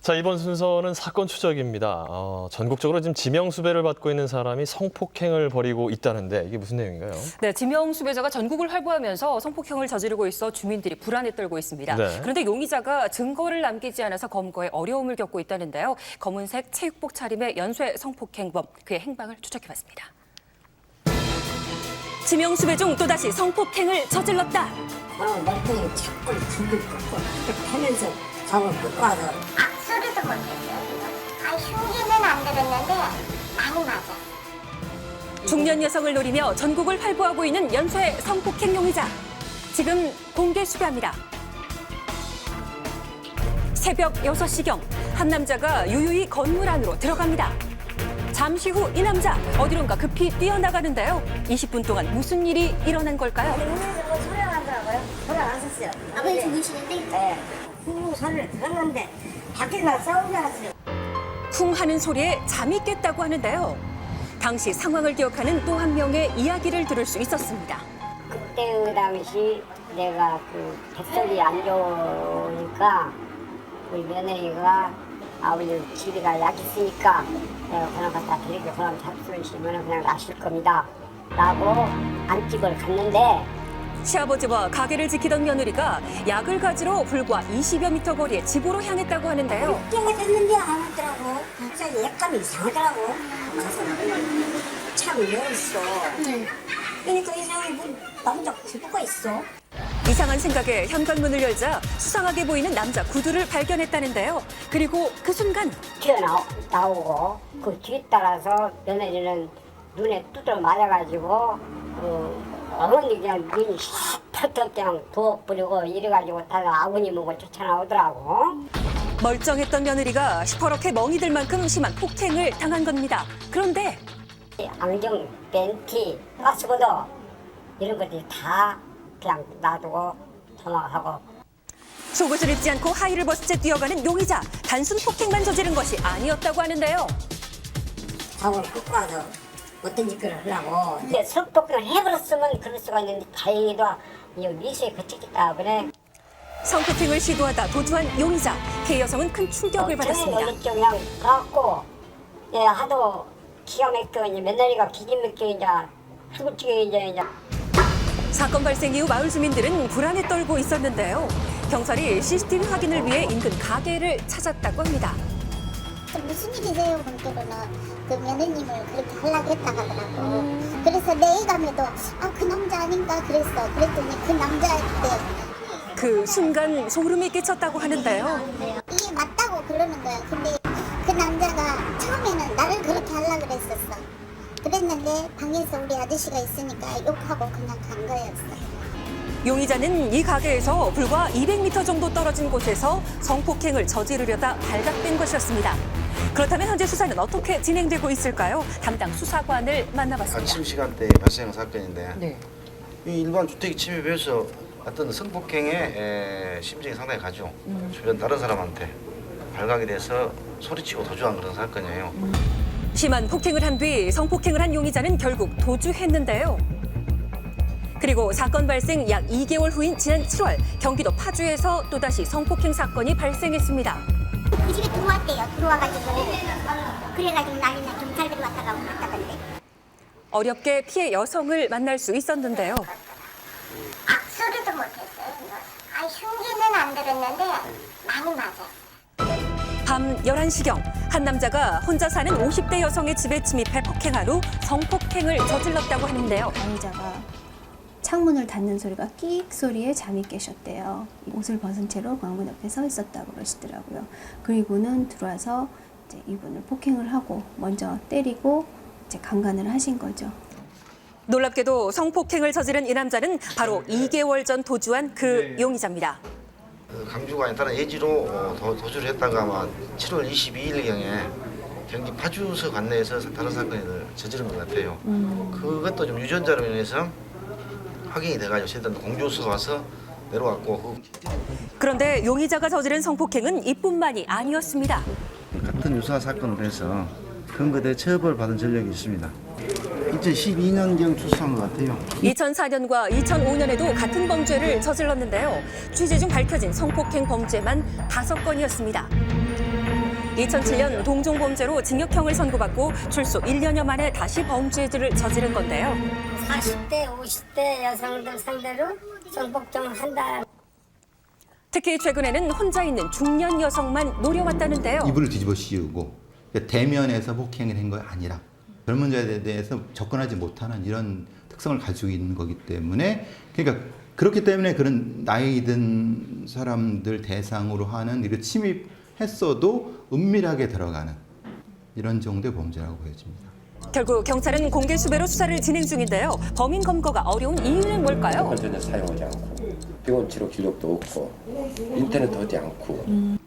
자, 이번 순서는 사건 추적입니다. 전국적으로 지금 지명수배를 받고 있는 사람이 성폭행을 벌이고 있다는데 이게 무슨 내용인가요? 네, 지명수배자가 전국을 활보하면서 성폭행을 저지르고 있어 주민들이 불안에 떨고 있습니다. 네. 그런데 용의자가 증거를 남기지 않아서 검거에 어려움을 겪고 있다는데요. 검은색 체육복 차림의 연쇄 성폭행범, 그의 행방을 추적해봤습니다. 지명수배 중 또다시 성폭행을 저질렀다. 머리통에 자꾸 줄을 긋고 하면서 잡아 끄고서 악소리도 못했어요. 흉기는 안 들었는데 많이 맞아. 중년 여성을 노리며 전국을 활보하고 있는 연쇄 성폭행 용의자. 지금 공개 수배합니다. 새벽 6시경 한 남자가 유유히 건물 안으로 들어갑니다. 잠시 후 이 남자 어디론가 급히 뛰어나가는데요. 20분 동안 무슨 일이 일어난 걸까요? 문에서 소리가 나더라고요. 소리가 났었어요. 아버님 주무시는데? 네. 후 소리를 들었는데 밖에서 막 싸우는 줄 알았어요. 쿵 하는 소리에 잠이 깼다고 하는데요. 당시 상황을 기억하는 또 한 명의 이야기를 들을 수 있었습니다. 그때 당시 내가 그 뱃속이 안 좋으니까 우리 며느리가 아버지 집이가 약 있으니까 내가 그냥 갖다 드리고 그럼 잡수시면 그냥 나실 겁니다. 라고 안집을 갔는데 시아버지와 가게를 지키던 며느리가 약을 가지러 불과 20여 미터 거리의 집으로 향했다고 하는데요. 때가 됐는데 안 오더라고. 진짜 약감이 이상하더라고. 가서 참 열었어. 그러니까 이상하게 뭐 남자 구두가 있어. 이상한 생각에 현관문을 열자 수상하게 보이는 남자 구두를 발견했다는데요. 그리고 그 순간 튀어나오고 그 뒤에 따라서 며느리는 눈에 두드러 맞아가지고 어머니 그냥 눈이 펄떡 그냥 부어버리고 이래가지고 다가 아버님 보고 쫓아나오더라고. 멀쩡했던 며느리가 시퍼렇게 멍이 들 만큼 심한 폭행을 당한 겁니다. 그런데 안경, 팬티, 가스구두 이런 것들이 다 그냥 놔두고 도망하고. 속옷을 입지 않고 하의를 벗은 채 뛰어가는 용의자. 단순 폭행만 저지른 것이 아니었다고 하는데요. 밥을 끄고 와서 어떤 짓거리를 하려고. 근데 성폭행을 해버렸으면 그럴 수가 있는데 다행히도 이 미수에 그쳤기 때문에 성폭행을 시도하다 도주한 용의자. K 여성은 큰 충격을 받았습니다. 놀랬죠. 그냥 가갖고 하도 기가 막혀 이제 며느리가 기가 막혀 이제 죽을지게 이제 사건 발생 이후 마을 주민들은 불안에 떨고 있었는데요. 경찰이 CCTV 확인을 위해 인근 가게를 찾았다고 합니다. 무슨 일이세요? 본격으로는 그 며느님을 그렇게 하려고 했다 하더라고. 그래서 내 애감에도 그 남자 아닌가 그랬어. 그랬더니 그 남자였대. 그 순간 소름이 끼쳤다고 하는데요. 이게 맞다고 그러는 거야. 근데 그 남자가 처음에는 나를 그렇게 하려고 그랬었어. 그랬는데 방에서 우리 아저씨가 있으니까 욕하고 그냥 간 거였어. 용의자는 이 가게에서 불과 200m 정도 떨어진 곳에서 성폭행을 저지르려다 발각된 것이었습니다. 그렇다면 현재 수사는 어떻게 진행되고 있을까요? 담당 수사관을 만나봤습니다. 아침 시간대에 발생한 사건인데 네. 이 일반 주택에 침입해서 어떤 성폭행에 심정이 상당히 가죠. 주변 다른 사람한테 발각이 돼서 소리치고 도주한 그런 사건이에요. 심한 폭행을 한 뒤 성폭행을 한 용의자는 결국 도주했는데요. 그리고 사건 발생 약 2개월 후인 지난 7월 경기도 파주에서 또다시 성폭행 사건이 발생했습니다. 그 집에 들어왔대요. 들어와가지고 그래가지고 난리나 경찰들이 왔다가 갔다던데. 어렵게 피해 여성을 만날 수 있었는데요. 악소리도 못했어요. 흉기는 안 들었는데 많이 맞아. 밤 11시경 한 남자가 혼자 사는 50대 여성의 집에 침입해 폭행한 후 성폭행을 저질렀다고 하는데요. 가해자가 창문을 닫는 소리가 끽 소리에 잠이 깨셨대요. 옷을 벗은 채로 광문 옆에 서 있었다고 그러시더라고요. 그리고는 들어와서 이제 이분을 폭행을 하고 먼저 때리고 이제 강간을 하신 거죠. 놀랍게도 성폭행을 저지른 이 남자는 바로 2개월 전 도주한 그 용의자입니다. 강주가 아닌 다른 예지로 도주를 했다가 아마 7월 22일경에 경기 파주서 관내에서 다른 사건을 저지른 것 같아요. 그것도 좀 유전자로 인해서 확인이 돼가지고 저희들도 공조수가 와서 내려왔고. 그런데 용의자가 저지른 성폭행은 이뿐만이 아니었습니다. 같은 유사 사건으로 해서 근거대 처벌받은 전력이 있습니다. 2012년경 출소한 것 같아요. 2004년과 2005년에도 같은 범죄를 저질렀는데요. 취재 중 밝혀진 성폭행 범죄만 5건이었습니다. 2007년 동종범죄로 징역형을 선고받고 출소 1년여 만에 다시 범죄들을 저지른 건데요. 40대, 50대 여성들 상대로 성폭행한다. 특히 최근에는 혼자 있는 중년 여성만 노려왔다는데요. 이불을 뒤집어 씌우고 대면에서 폭행을 한 거 아니라 젊은 자에 대해서 접근하지 못하는 이런 특성을 가지고 있는 거기 때문에 그러니까 그렇기 때문에 그런 나이 든 사람들 대상으로 하는 이런 침입했어도 은밀하게 들어가는 이런 정도의 범죄라고 보여집니다. 결국 경찰은 공개 수배로 수사를 진행 중인데요. 범인 검거가 어려운 이유는 뭘까요? 전혀 사용하지 않고 병원 치료 기록도 없고 인터넷도 하지 않고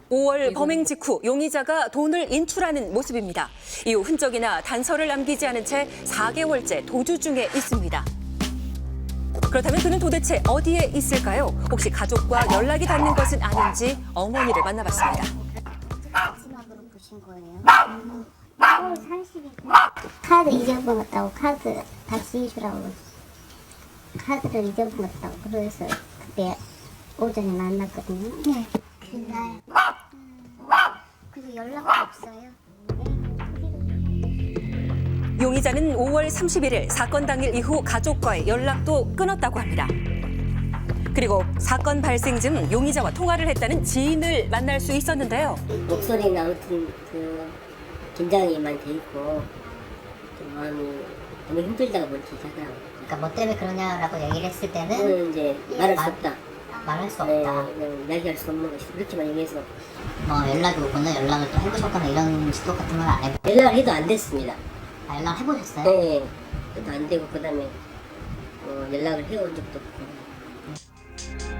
5월 범행 직후 용의자가 돈을 인출하는 모습입니다. 이후 흔적이나 단서를 남기지 않은 채 4개월째 도주 중에 있습니다. 그렇다면 그는 도대체 어디에 있을까요? 혹시 가족과 연락이 닿는 것은 아닌지 어머니를 만나봤습니다. 마지막으로 보신 거예요? 5월 30일 카드 잊어먹었다고 카드 다시 주라고 카드를 잊어먹었다고 그래서 그때 오전에 만났거든요. 네. 그날 그리고 연락도 없어요. 용의자는 5월 31일 사건 당일 이후 가족과의 연락도 끊었다고 합니다. 그리고 사건 발생 즈음 용의자와 통화를 했다는 지인을 만날 수 있었는데요. 목소리는 아무튼 그 긴장이 많이 돼 있고 좀 마음이 너무 힘들다고 느끼잖아요. 그러니까 뭐 때문에 그러냐라고 얘기를 했을 때는 저는 이제 말할 수 없다. 말할 수 네, 없다. 그냥 이야기할 수 없는 것이 그렇게만 얘기해서 연락이 오거나 연락을 또 해보셨거나 이런 시도 같은 건 안 해보. 연락을 해도 안 됐습니다. 연락 해보셨어요? 네, 그것도 안 되고 그다음에 연락을 해온 적도 없고.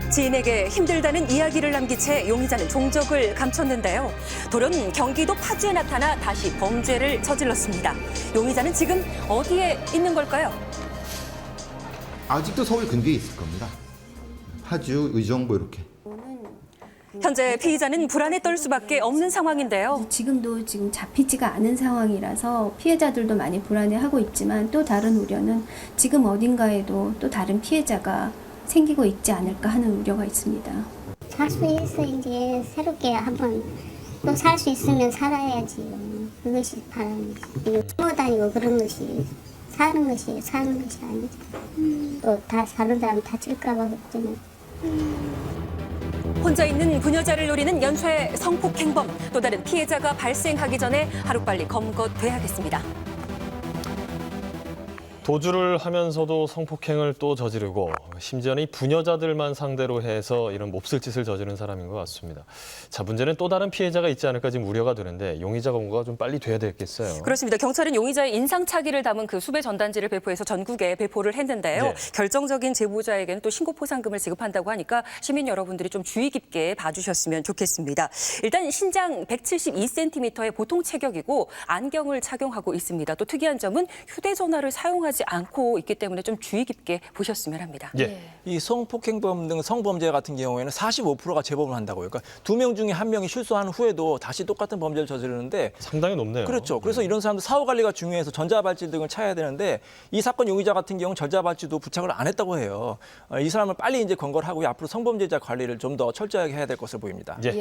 지인에게 힘들다는 이야기를 남긴 채 용의자는 종적을 감췄는데요. 돌연 경기도 파주에 나타나 다시 범죄를 저질렀습니다. 용의자는 지금 어디에 있는 걸까요? 아직도 서울 근교에 있을 겁니다. 파주, 의정부 이렇게. 현재 피의자는 불안에 떨 수밖에 없는 상황인데요. 지금도 잡히지가 않은 상황이라서 피해자들도 많이 불안해하고 있지만 또 다른 우려는 지금 어딘가에도 또 다른 피해자가 생기고 있지 않을까 하는 우려가 있습니다. 자수해서 이제 새롭게 한번 또 살 수 있으면 살아야지. 그것이 바람이지. 이거 숨어 다니고 그런 것이 사는 것이 아니죠. 또 다 다른 사람 다칠까 봐 걱정해. 혼자 있는 부녀자를 노리는 연쇄 성폭행범. 또 다른 피해자가 발생하기 전에 하루빨리 검거돼야겠습니다. 도주를 하면서도 성폭행을 또 저지르고 심지어는 이 부녀자들만 상대로 해서 이런 몹쓸 짓을 저지른 사람인 것 같습니다. 자, 문제는 또 다른 피해자가 있지 않을까 지금 우려가 되는데 용의자 검거가 좀 빨리 돼야 되겠어요. 그렇습니다. 경찰은 용의자의 인상착의를 담은 그 수배 전단지를 배포해서 전국에 배포를 했는데요. 네. 결정적인 제보자에게는 또 신고 포상금을 지급한다고 하니까 시민 여러분들이 좀 주의 깊게 봐주셨으면 좋겠습니다. 일단 신장 172cm의 보통 체격이고 안경을 착용하고 있습니다. 또 특이한 점은 휴대전화를 사용하지 않고 있기 때문에 좀 주의 깊게 보셨으면 합니다. 예. 이 성폭행범 등 성범죄 같은 경우에는 45%가 재범을 한다고요. 그러니까 2명 중에 1명이 실소한 후에도 다시 똑같은 범죄를 저지르는데 상당히 높네요. 그렇죠. 그래서 이런 사람들 사후 관리가 중요해서 전자발찌 등을 차야 되는데 이 사건 용의자 같은 경우는 전자발찌도 부착을 안 했다고 해요. 이 사람을 빨리 이제 검거를 하고 앞으로 성범죄자 관리를 좀 더 철저하게 해야 될 것으로 보입니다. 예.